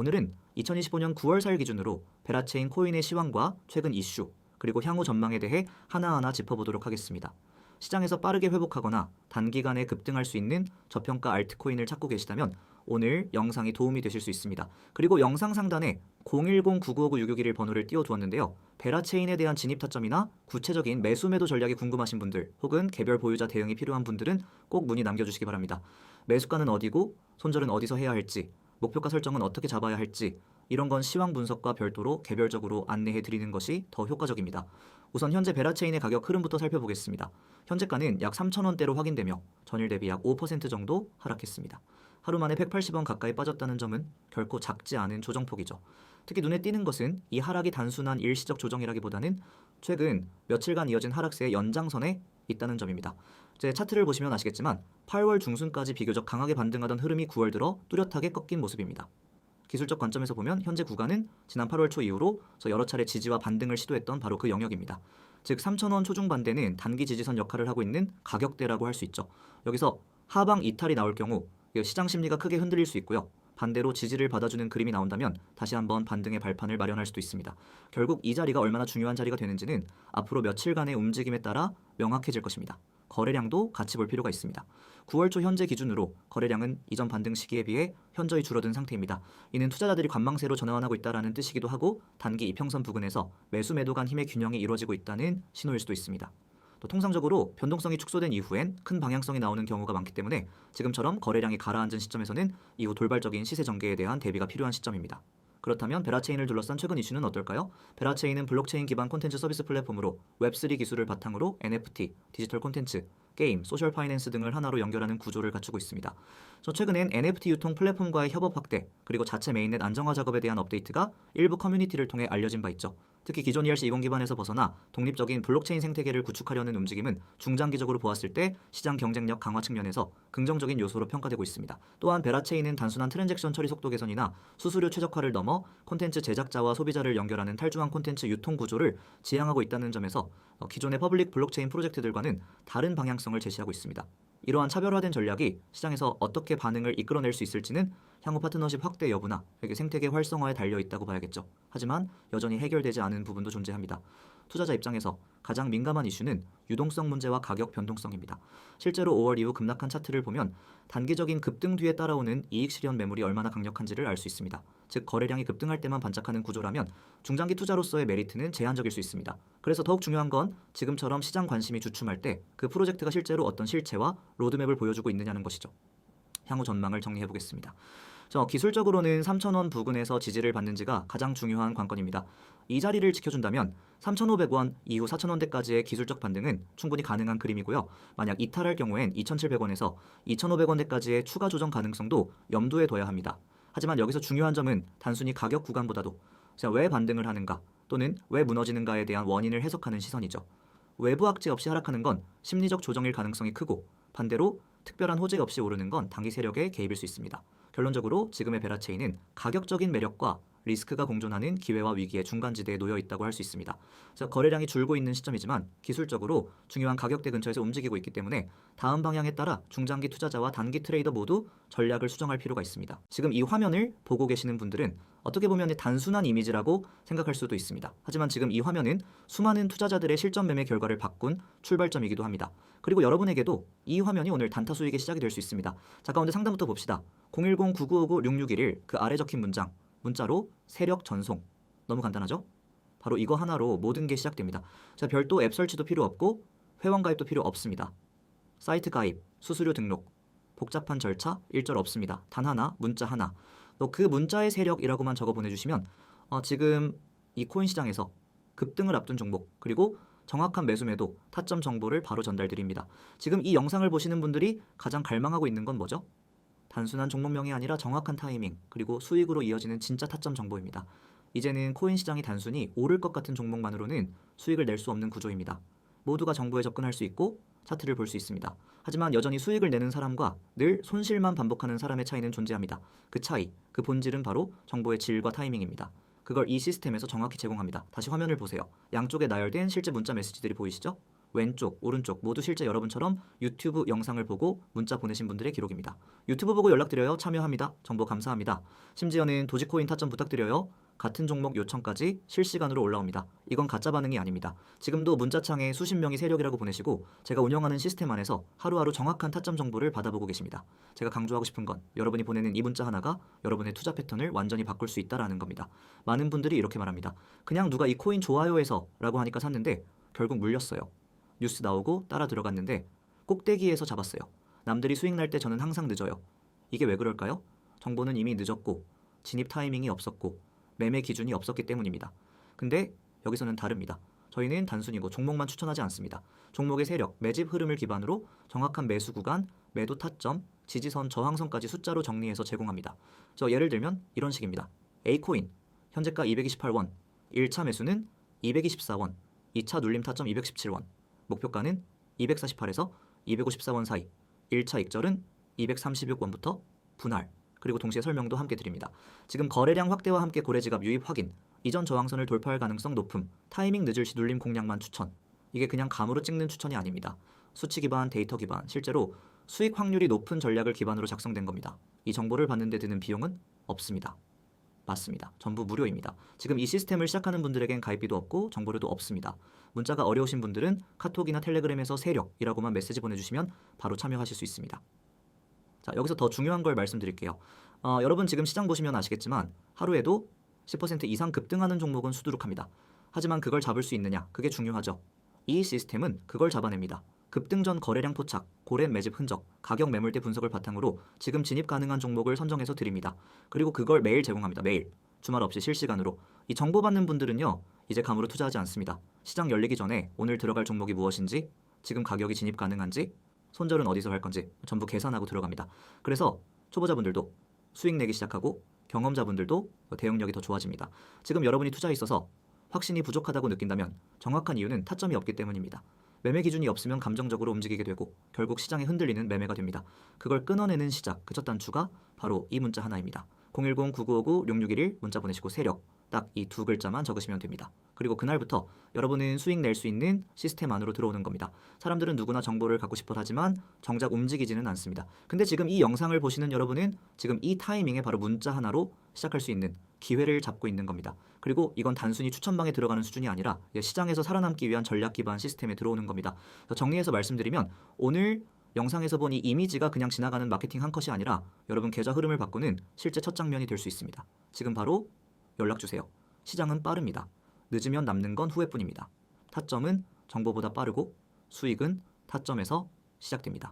오늘은 2025년 9월 4일 기준으로 베라체인 코인의 시황과 최근 이슈, 그리고 향후 전망에 대해 하나하나 짚어보도록 하겠습니다. 시장에서 빠르게 회복하거나 단기간에 급등할 수 있는 저평가 알트코인을 찾고 계시다면 오늘 영상이 도움이 되실 수 있습니다. 그리고 영상 상단에 010-9959-6611 번호를 띄워두었는데요. 베라체인에 대한 진입 타점이나 구체적인 매수 매도 전략이 궁금하신 분들 혹은 개별 보유자 대응이 필요한 분들은 꼭 문의 남겨주시기 바랍니다. 매수가는 어디고 손절은 어디서 해야 할지, 목표가 설정은 어떻게 잡아야 할지 이런 건 시황 분석과 별도로 개별적으로 안내해 드리는 것이 더 효과적입니다. 우선 현재 베라체인의 가격 흐름부터 살펴보겠습니다. 현재가는 약 3,000원대로 확인되며 전일 대비 약 5% 정도 하락했습니다. 하루 만에 180원 가까이 빠졌다는 점은 결코 작지 않은 조정폭이죠. 특히 눈에 띄는 것은 이 하락이 단순한 일시적 조정이라기보다는 최근 며칠간 이어진 하락세의 연장선에 있다는 점입니다. 제 차트를 보시면 아시겠지만 8월 중순까지 비교적 강하게 반등하던 흐름이 9월 들어 뚜렷하게 꺾인 모습입니다. 기술적 관점에서 보면 현재 구간은 지난 8월 초 이후로 여러 차례 지지와 반등을 시도했던 바로 그 영역입니다. 즉 3,000원 초중반대는 단기 지지선 역할을 하고 있는 가격대라고 할 수 있죠. 여기서 하방 이탈이 나올 경우 시장 심리가 크게 흔들릴 수 있고요. 반대로 지지를 받아주는 그림이 나온다면 다시 한번 반등의 발판을 마련할 수도 있습니다. 결국 이 자리가 얼마나 중요한 자리가 되는지는 앞으로 며칠간의 움직임에 따라 명확해질 것입니다. 거래량도 같이 볼 필요가 있습니다. 9월 초 현재 기준으로 거래량은 이전 반등 시기에 비해 현저히 줄어든 상태입니다. 이는 투자자들이 관망세로 전환하고 있다는 뜻이기도 하고 단기 이평선 부근에서 매수 매도 간 힘의 균형이 이루어지고 있다는 신호일 수도 있습니다. 또 통상적으로 변동성이 축소된 이후엔 큰 방향성이 나오는 경우가 많기 때문에 지금처럼 거래량이 가라앉은 시점에서는 이후 돌발적인 시세 전개에 대한 대비가 필요한 시점입니다. 그렇다면 베라체인을 둘러싼 최근 이슈는 어떨까요? 베라체인은 블록체인 기반 콘텐츠 서비스 플랫폼으로 웹3 기술을 바탕으로 NFT, 디지털 콘텐츠, 게임, 소셜 파이낸스 등을 하나로 연결하는 구조를 갖추고 있습니다. 최근엔 NFT 유통 플랫폼과의 협업 확대, 그리고 자체 메인넷 안정화 작업에 대한 업데이트가 일부 커뮤니티를 통해 알려진 바 있죠. 특히 기존 ERC20 기반에서 벗어나 독립적인 블록체인 생태계를 구축하려는 움직임은 중장기적으로 보았을 때 시장 경쟁력 강화 측면에서 긍정적인 요소로 평가되고 있습니다. 또한 베라체인은 단순한 트랜잭션 처리 속도 개선이나 수수료 최적화를 넘어 콘텐츠 제작자와 소비자를 연결하는 탈중앙 콘텐츠 유통 구조를 지향하고 있다는 점에서 기존의 퍼블릭 블록체인 프로젝트들과는 다른 방향성을 제시하고 있습니다. 이러한 차별화된 전략이 시장에서 어떻게 반응을 이끌어낼 수 있을지는 향후 파트너십 확대 여부나 생태계 활성화에 달려있다고 봐야겠죠. 하지만 여전히 해결되지 않은 부분도 존재합니다. 투자자 입장에서 가장 민감한 이슈는 유동성 문제와 가격 변동성입니다. 실제로 5월 이후 급락한 차트를 보면 단기적인 급등 뒤에 따라오는 이익 실현 매물이 얼마나 강력한지를 알 수 있습니다. 즉 거래량이 급등할 때만 반짝하는 구조라면 중장기 투자로서의 메리트는 제한적일 수 있습니다. 그래서 더욱 중요한 건 지금처럼 시장 관심이 주춤할 때 그 프로젝트가 실제로 어떤 실체와 로드맵을 보여주고 있느냐는 것이죠. 향후 전망을 정리해보겠습니다. 기술적으로는 3,000원 부근에서 지지를 받는지가 가장 중요한 관건입니다. 이 자리를 지켜준다면 3,500원 이후 4,000원대까지의 기술적 반등은 충분히 가능한 그림이고요. 만약 이탈할 경우엔 2,700원에서 2,500원대까지의 추가 조정 가능성도 염두에 둬야 합니다. 하지만 여기서 중요한 점은 단순히 가격 구간보다도 왜 반등을 하는가 또는 왜 무너지는가에 대한 원인을 해석하는 시선이죠. 외부 악재 없이 하락하는 건 심리적 조정일 가능성이 크고 반대로 특별한 호재 없이 오르는 건 단기 세력의 개입일 수 있습니다. 결론적으로 지금의 베라체인은 가격적인 매력과 리스크가 공존하는 기회와 위기의 중간지대에 놓여 있다고 할 수 있습니다. 거래량이 줄고 있는 시점이지만 기술적으로 중요한 가격대 근처에서 움직이고 있기 때문에 다음 방향에 따라 중장기 투자자와 단기 트레이더 모두 전략을 수정할 필요가 있습니다. 지금 이 화면을 보고 계시는 분들은 어떻게 보면 단순한 이미지라고 생각할 수도 있습니다. 하지만 지금 이 화면은 수많은 투자자들의 실전 매매 결과를 바꾼 출발점이기도 합니다. 그리고 여러분에게도 이 화면이 오늘 단타 수익의 시작이 될 수 있습니다. 자, 가운데 상단부터 봅시다. 010-9959-6611 그 아래 적힌 문자로 세력 전송. 너무 간단하죠? 바로 이거 하나로 모든 게 시작됩니다. 자, 별도 앱 설치도 필요 없고 회원 가입도 필요 없습니다. 사이트 가입, 수수료 등록, 복잡한 절차, 일절 없습니다. 단 하나, 문자 하나. 그 문자의 세력이라고만 적어 보내주시면 지금 이 코인 시장에서 급등을 앞둔 종목 그리고 정확한 매수 매도, 타점 정보를 바로 전달드립니다. 지금 이 영상을 보시는 분들이 가장 갈망하고 있는 건 뭐죠? 단순한 종목명이 아니라 정확한 타이밍 그리고 수익으로 이어지는 진짜 타점 정보입니다. 이제는 코인 시장이 단순히 오를 것 같은 종목만으로는 수익을 낼 수 없는 구조입니다. 모두가 정보에 접근할 수 있고 차트를 볼 수 있습니다. 하지만 여전히 수익을 내는 사람과 늘 손실만 반복하는 사람의 차이는 존재합니다. 그 차이, 그 본질은 바로 정보의 질과 타이밍입니다. 그걸 이 시스템에서 정확히 제공합니다. 다시 화면을 보세요. 양쪽에 나열된 실제 문자 메시지들이 보이시죠? 왼쪽, 오른쪽 모두 실제 여러분처럼 유튜브 영상을 보고 문자 보내신 분들의 기록입니다. 유튜브 보고 연락드려요. 참여합니다. 정보 감사합니다. 심지어는 도지코인 타점 부탁드려요. 같은 종목 요청까지 실시간으로 올라옵니다. 이건 가짜 반응이 아닙니다. 지금도 문자창에 수십 명이 세력이라고 보내시고 제가 운영하는 시스템 안에서 하루하루 정확한 타점 정보를 받아보고 계십니다. 제가 강조하고 싶은 건 여러분이 보내는 이 문자 하나가 여러분의 투자 패턴을 완전히 바꿀 수 있다라는 겁니다. 많은 분들이 이렇게 말합니다. 그냥 누가 이 코인 좋아요 해서 라고 하니까 샀는데 결국 물렸어요. 뉴스 나오고 따라 들어갔는데 꼭대기에서 잡았어요. 남들이 수익 날 때 저는 항상 늦어요. 이게 왜 그럴까요? 정보는 이미 늦었고 진입 타이밍이 없었고 매매 기준이 없었기 때문입니다. 근데 여기서는 다릅니다. 저희는 단순히고 종목만 추천하지 않습니다. 종목의 세력, 매집 흐름을 기반으로 정확한 매수 구간, 매도 타점, 지지선, 저항선까지 숫자로 정리해서 제공합니다. 예를 들면 이런 식입니다. A코인, 현재가 228원, 1차 매수는 224원, 2차 눌림 타점 217원, 목표가는 248에서 254원 사이, 1차 익절은 236원부터 분할, 그리고 동시에 설명도 함께 드립니다. 지금 거래량 확대와 함께 고래지갑 유입 확인, 이전 저항선을 돌파할 가능성 높음, 타이밍 늦을 시 눌림 공략만 추천. 이게 그냥 감으로 찍는 추천이 아닙니다. 수치 기반, 데이터 기반, 실제로 수익 확률이 높은 전략을 기반으로 작성된 겁니다. 이 정보를 받는 데 드는 비용은 없습니다. 맞습니다. 전부 무료입니다. 지금 이 시스템을 시작하는 분들에겐 가입비도 없고 정보료도 없습니다. 문자가 어려우신 분들은 카톡이나 텔레그램에서 세력이라고만 메시지 보내주시면 바로 참여하실 수 있습니다. 자, 여기서 더 중요한 걸 말씀드릴게요. 여러분 지금 시장 보시면 아시겠지만 하루에도 10% 이상 급등하는 종목은 수두룩합니다. 하지만 그걸 잡을 수 있느냐? 그게 중요하죠. 이 시스템은 그걸 잡아냅니다. 급등 전 거래량 포착, 고랜 매집 흔적, 가격 매물대 분석을 바탕으로 지금 진입 가능한 종목을 선정해서 드립니다. 그리고 그걸 매일 제공합니다. 매일. 주말 없이 실시간으로. 이 정보 받는 분들은요. 이제 감으로 투자하지 않습니다. 시장 열리기 전에 오늘 들어갈 종목이 무엇인지, 지금 가격이 진입 가능한지, 손절은 어디서 할 건지 전부 계산하고 들어갑니다. 그래서 초보자분들도 수익 내기 시작하고 경험자분들도 대응력이 더 좋아집니다. 지금 여러분이 투자에 있어서 확신이 부족하다고 느낀다면 정확한 이유는 타점이 없기 때문입니다. 매매 기준이 없으면 감정적으로 움직이게 되고 결국 시장에 흔들리는 매매가 됩니다. 그걸 끊어내는 시작, 그 첫 단추가 바로 이 문자 하나입니다. 010-9959-6611 문자 보내시고 세력, 딱 이 두 글자만 적으시면 됩니다. 그리고 그날부터 여러분은 수익 낼 수 있는 시스템 안으로 들어오는 겁니다. 사람들은 누구나 정보를 갖고 싶어 하지만 정작 움직이지는 않습니다. 근데 지금 이 영상을 보시는 여러분은 지금 이 타이밍에 바로 문자 하나로 시작할 수 있는 기회를 잡고 있는 겁니다. 그리고 이건 단순히 추천방에 들어가는 수준이 아니라 시장에서 살아남기 위한 전략 기반 시스템에 들어오는 겁니다. 정리해서 말씀드리면 오늘 영상에서 본 이 이미지가 그냥 지나가는 마케팅 한 컷이 아니라 여러분 계좌 흐름을 바꾸는 실제 첫 장면이 될 수 있습니다. 지금 바로 연락주세요. 시장은 빠릅니다. 늦으면 남는 건 후회뿐입니다. 타점은 정보보다 빠르고 수익은 타점에서 시작됩니다.